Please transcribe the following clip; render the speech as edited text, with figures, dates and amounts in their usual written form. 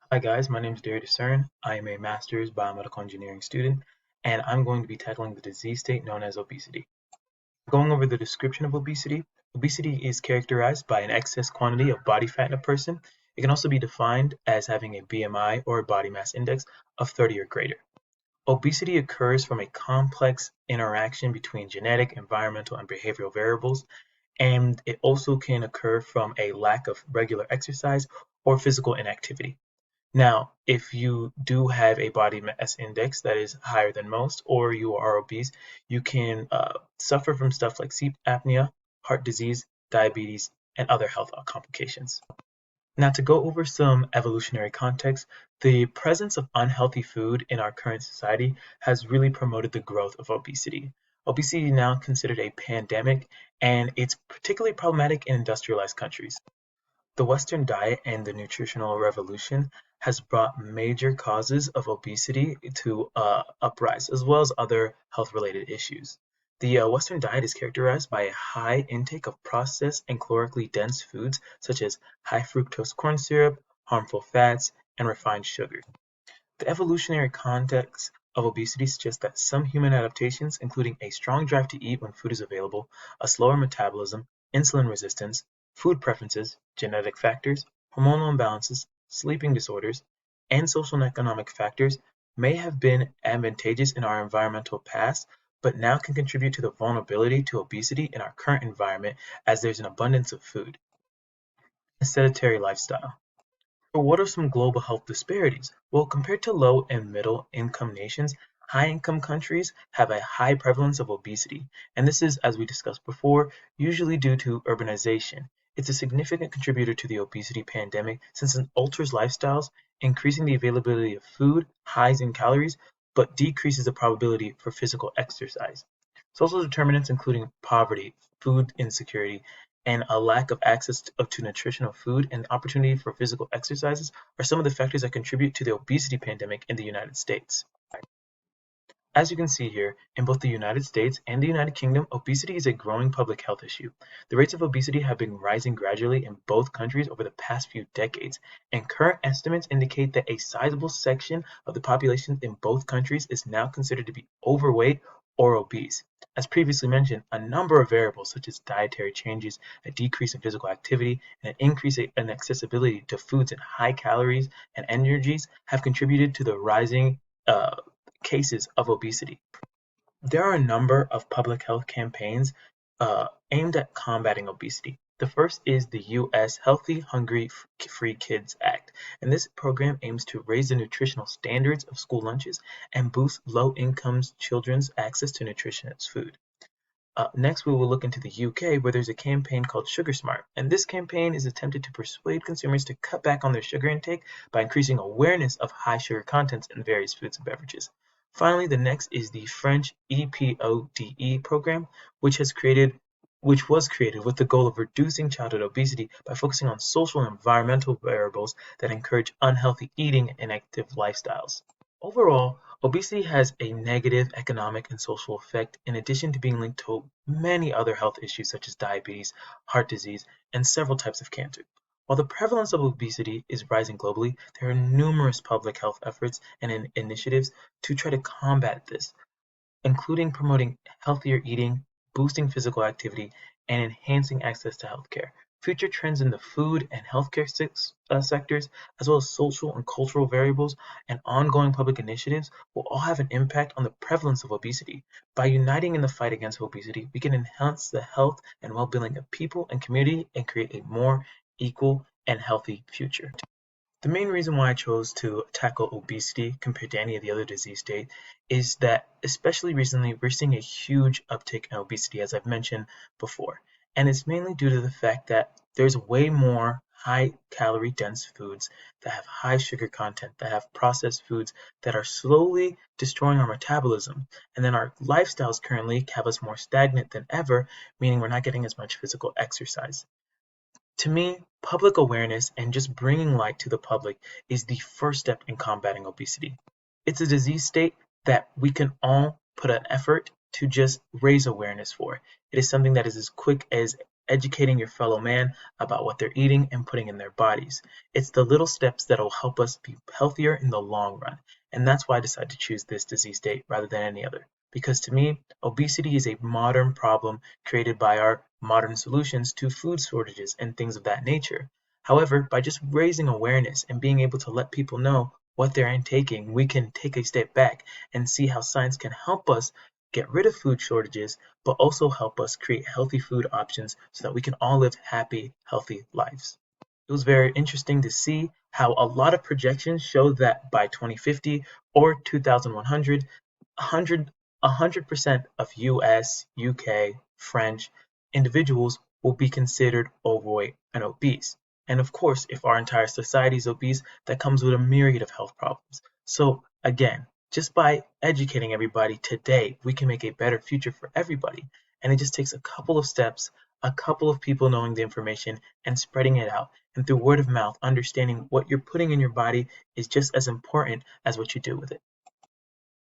Hi guys, my name is Derry Discern. I am a master's biomedical engineering student, and I'm going to be tackling the disease state known as obesity. Going over the description of obesity, obesity is characterized by an excess quantity of body fat in a person. It can also be defined as having a BMI or body mass index of 30 or greater. Obesity occurs from a complex interaction between genetic, environmental, and behavioral variables, and it also can occur from a lack of regular exercise or physical inactivity. Now, if you do have a body mass index that is higher than most, or you are obese, you can suffer from stuff like sleep apnea, heart disease, diabetes, and other health complications. Now, to go over some evolutionary context, the presence of unhealthy food in our current society has really promoted the growth of obesity. Obesity is now considered a pandemic, and it's particularly problematic in industrialized countries. The Western diet and the nutritional revolution has brought major causes of obesity to uprise, as well as other health-related issues. The Western diet is characterized by a high intake of processed and calorically dense foods such as high fructose corn syrup, harmful fats, and refined sugars. The evolutionary context of obesity suggests that some human adaptations, including a strong drive to eat when food is available, a slower metabolism, insulin resistance, food preferences, genetic factors, hormonal imbalances, sleeping disorders, and social and economic factors, may have been advantageous in our environmental past, but now can contribute to the vulnerability to obesity in our current environment as there's an abundance of food. A sedentary lifestyle. So what are some global health disparities? Well, compared to low and middle income nations, high income countries have a high prevalence of obesity. And this is, as we discussed before, usually due to urbanization. It's a significant contributor to the obesity pandemic since it alters lifestyles, increasing the availability of food, highs in calories, but decreases the probability for physical exercise. Social determinants including poverty, food insecurity, and a lack of access to nutritional food and opportunity for physical exercises are some of the factors that contribute to the obesity pandemic in the United States. As you can see here, in both the United States and the United Kingdom, obesity is a growing public health issue. The rates of obesity have been rising gradually in both countries over the past few decades, and current estimates indicate that a sizable section of the population in both countries is now considered to be overweight or obese. As previously mentioned, a number of variables such as dietary changes, a decrease in physical activity, and an increase in accessibility to foods in high calories and energies have contributed to the rising cases of obesity. There are a number of public health campaigns aimed at combating obesity. The first is the U.S. Healthy, Hungry, Free Kids Act, and this program aims to raise the nutritional standards of school lunches and boost low-income children's access to nutritious food. Next, we will look into the UK, where there's a campaign called Sugar Smart, and this campaign is attempted to persuade consumers to cut back on their sugar intake by increasing awareness of high sugar contents in various foods and beverages. Finally, the next is the French EPODE program, which was created with the goal of reducing childhood obesity by focusing on social and environmental variables that encourage unhealthy eating and active lifestyles. Overall, obesity has a negative economic and social effect in addition to being linked to many other health issues such as diabetes, heart disease, and several types of cancer. While the prevalence of obesity is rising globally, there are numerous public health efforts and initiatives to try to combat this, including promoting healthier eating, boosting physical activity, and enhancing access to healthcare. Future trends in the food and healthcare sectors, as well as social and cultural variables and ongoing public initiatives, will all have an impact on the prevalence of obesity. By uniting in the fight against obesity, we can enhance the health and well-being of people and community and create a more equal and healthy future. The main reason why I chose to tackle obesity compared to any of the other disease states is that, especially recently, we're seeing a huge uptick in obesity, as I've mentioned before. And it's mainly due to the fact that there's way more high calorie dense foods that have high sugar content, that have processed foods that are slowly destroying our metabolism. And then our lifestyles currently have us more stagnant than ever, meaning we're not getting as much physical exercise. To me, public awareness and just bringing light to the public is the first step in combating obesity. It's a disease state that we can all put an effort to just raise awareness for. It is something that is as quick as educating your fellow man about what they're eating and putting in their bodies. It's the little steps that will help us be healthier in the long run. And that's why I decided to choose this disease state rather than any other. Because to me, obesity is a modern problem created by our modern solutions to food shortages and things of that nature. However, by just raising awareness and being able to let people know what they're intaking, we can take a step back and see how science can help us get rid of food shortages, but also help us create healthy food options so that we can all live happy, healthy lives. It was very interesting to see how a lot of projections show that by 2050 or 2100, 100% of US, UK, French individuals will be considered overweight and obese. And of course, if our entire society is obese, that comes with a myriad of health problems. So again, just by educating everybody today, we can make a better future for everybody. And it just takes a couple of steps, a couple of people knowing the information and spreading it out. And through word of mouth, understanding what you're putting in your body is just as important as what you do with it.